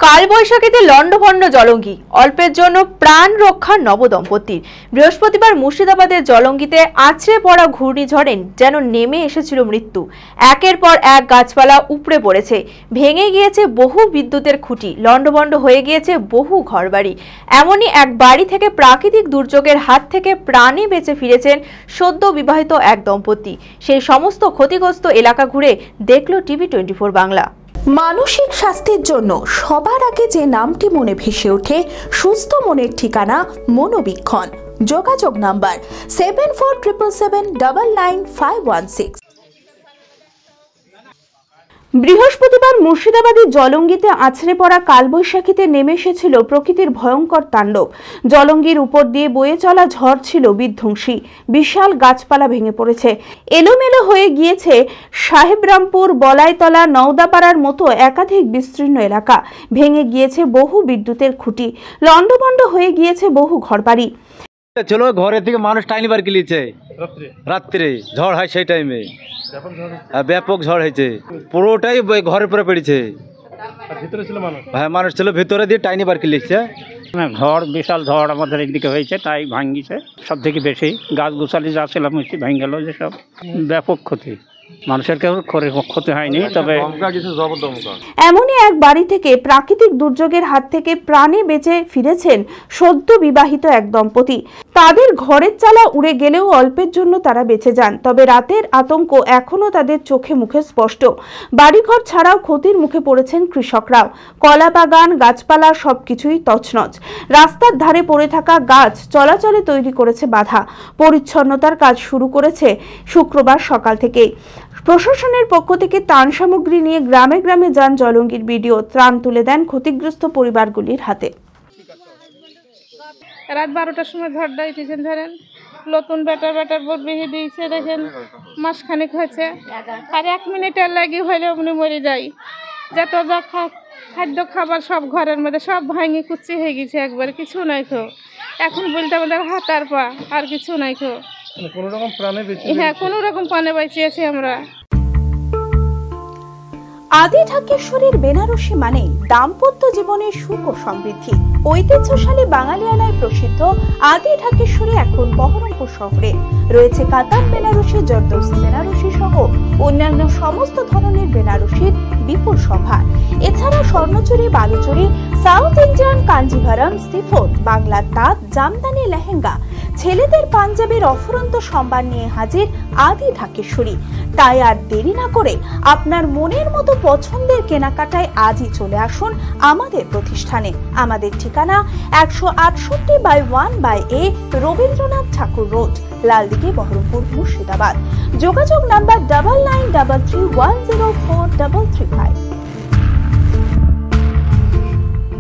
কালবৈশাখীতে লন্ডভন্ড জলঙ্গি, অল্পের জন্য প্রাণ রক্ষা নবদম্পতির। বৃহস্পতিবার মুর্শিদাবাদের জলঙ্গিতে আছড়ে পড়া ঘূর্ণিঝড়ে যেন নেমে এসেছিল মৃত্যু। একের পর এক গাছপালা উপড়ে পড়েছে, ভেঙে গিয়েছে বহু বিদ্যুতের খুঁটি, লন্ডভন্ড হয়ে গিয়েছে বহু ঘরবাড়ি। এমনই এক বাড়ি থেকে প্রাকৃতিক দুর্যোগের হাত থেকে প্রাণে বেঁচে ফিরেছেন সদ্য বিবাহিত এক দম্পতি। সেই সমস্ত ক্ষতিগ্রস্ত এলাকা ঘুরে দেখল টিভি24 বাংলা। মানসিক স্বাস্থ্যের জন্য সবার আগে যে নামটি মনে ভেসে ওঠে, সুস্থ মনের ঠিকানা মনোবীক্ষণ। যোগাযোগ নাম্বার 7477799516। বৃহস্পতিবার মুর্শিদাবাদের জলঙ্গিতে আছড়ে পড়া কালবৈশাখীতে নেমে এসেছিল প্রকৃতির ভয়ঙ্কর তাণ্ডব। জলঙ্গির উপর দিয়ে বয়ে চলা ঝড় ছিল বিধ্বংসী, বিশাল গাছপালা ভেঙে পড়েছে, এলোমেলো হয়ে গিয়েছে সাহেবরামপুর, বলাইতলা, নওদাপাড়ার মতো একাধিক বিস্তীর্ণ এলাকা, ভেঙে গিয়েছে বহু বিদ্যুতের খুঁটি, লন্ডভন্ড হয়ে গিয়েছে বহু ঘরবাড়ি। চলো ঘরের থেকে মানুষ টাইনি বার কিলিয়েছে রাত্রে, ঝড় হয় সেই টাইমে, ব্যাপক ঝড় হয়েছে, পুরোটাই ঘরের পরে পড়েছে। হ্যাঁ, মানুষ ছিল ভিতরে দিয়ে টাইনি বার কিলিয়েছে। ঝড়, বিশাল ঝড় আমাদের এইদিকে হয়েছে, তাই ভাঙ্গিছে সব থেকে বেশি। গাছ গোছালি যা ছিলাম ভেঙে গেল, যেসব ব্যাপক ক্ষতি। মানুষের কেউ ক্ষতি হয়নি, তবে এমনই এক বাড়ি থেকে প্রাকৃতিক দুর্যোগের হাত থেকে প্রাণে বেঁচে ফিরেছেন সদ্য বিবাহিত এক দম্পতি। তাদের ঘরের চালা উড়ে গেলেও অল্পের জন্য তারা বেঁচে যান, তবে রাতের আতঙ্ক এখনো তাদের চোখে মুখে স্পষ্ট। বাড়িঘর ছাড়াও ক্ষতির মুখে পড়েছেন কৃষকরাও। কলা বাগান, গাছপালা সবকিছুই তছনছ। রাস্তার ধারে পড়ে থাকা গাছ চলাচলে তৈরি করেছে বাধা। পরিচ্ছন্নতার কাজ শুরু করেছে শুক্রবার সকাল থেকেই। প্রশাসনের পক্ষ থেকে ত্রাণ সামগ্রী নিয়ে গ্রামে গ্রামে যান জলঙ্গির বিডিও, ত্রাণ তুলে দেন ক্ষতিগ্রস্ত পরিবারগুলির হাতে। রাত 12টার সময় ঝড়টা উঠেছেন, ধরেন নতুন ব্যাটার বোট বেঁধে দিয়েছে, দেখেন মাসখানেক হয়েছে, আর 1 মিনিটের লাগি হইলে উনি মরে যাই। যত যা খাদ্য খাবার সব ঘরের মধ্যে সব ভাঙি কুচি হয়ে গেছে, একবার কিছু নাই খো। এখন বলতে আমাদের হাত আর পা, আর কিছু নাই খো। হ্যাঁ, কোনো রকম প্রাণে বাঁচিয়েছি আমরা। আদি ঢাকেশ্বরীর বেনারসি মানে দাম্পত্য জীবনের সুখ ও সমৃদ্ধি। ঐতিহ্যশালী বাঙালিয়ানায় প্রসিদ্ধ আদি ঢাকেশ্বরী এখন বহরমপুর শহরে রয়েছে। কাতার বেনারসি, জর্দৌসি বেনারসি সহ অন্যান্য সমস্ত ধরনের বেনারসির বিপুল সম্ভার। এছাড়া Swarnachuri, Baluchari, south Indian Kanjeevaram, chiffon, বাংলার তাঁত, জামদানি, লেহেঙ্গা, ছেলেদের পাঞ্জাবের অফুরন্ত সম্ভার নিয়ে হাজির আদি ঢাকেশ্বরী। তাই আর দেরি না করে আপনার মনের মতো পছন্দের কেনাকাটায় আজই চলে আসুন আমাদের প্রতিষ্ঠানে। আমাদের ঠিকানা 168/1/A রবীন্দ্রনাথ ঠাকুর রোড, লালদিঘি, বহরমপুর, মুর্শিদাবাদ। যোগাযোগ নাম্বার 9933104335।